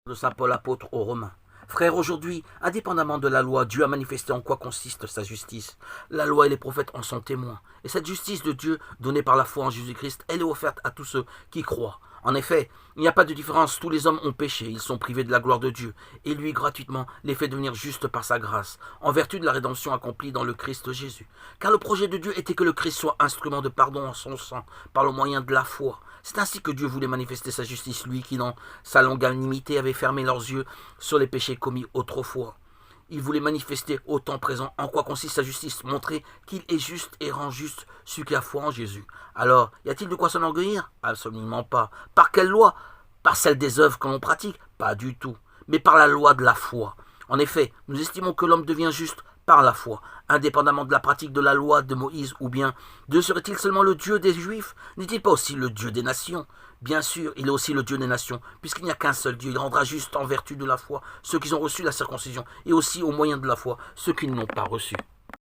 De saint Paul apôtre aux Romains. Frères, aujourd'hui, indépendamment de la loi, Dieu a manifesté en quoi consiste sa justice. La loi et les prophètes en sont témoins. Et cette justice de Dieu, donnée par la foi en Jésus-Christ, elle est offerte à tous ceux qui croient. En effet, il n'y a pas de différence, tous les hommes ont péché, ils sont privés de la gloire de Dieu, et lui, gratuitement, les fait devenir justes par sa grâce, en vertu de la rédemption accomplie dans le Christ Jésus. Car le projet de Dieu était que le Christ soit instrument de pardon en son sang, par le moyen de la foi. C'est ainsi que Dieu voulait manifester sa justice, lui qui, dans sa longanimité, avait fermé leurs yeux sur les péchés commis autrefois. Il voulait manifester au temps présent en quoi consiste sa justice, montrer qu'il est juste et rend juste celui qui a foi en Jésus. Alors, y a-t-il de quoi s'enorgueillir? Absolument pas. Par quelle loi? Par celle des œuvres que l'on pratique? Pas du tout. Mais par la loi de la foi. En effet, nous estimons que l'homme devient juste par la foi, indépendamment de la pratique de la loi de Moïse, ou bien Dieu serait-il seulement le Dieu des Juifs? N'est-il pas aussi le Dieu des nations? Bien sûr, il est aussi le Dieu des nations, puisqu'il n'y a qu'un seul Dieu. Il rendra juste en vertu de la foi ceux qui ont reçu la circoncision, et aussi au moyen de la foi ceux qui ne l'ont pas reçue.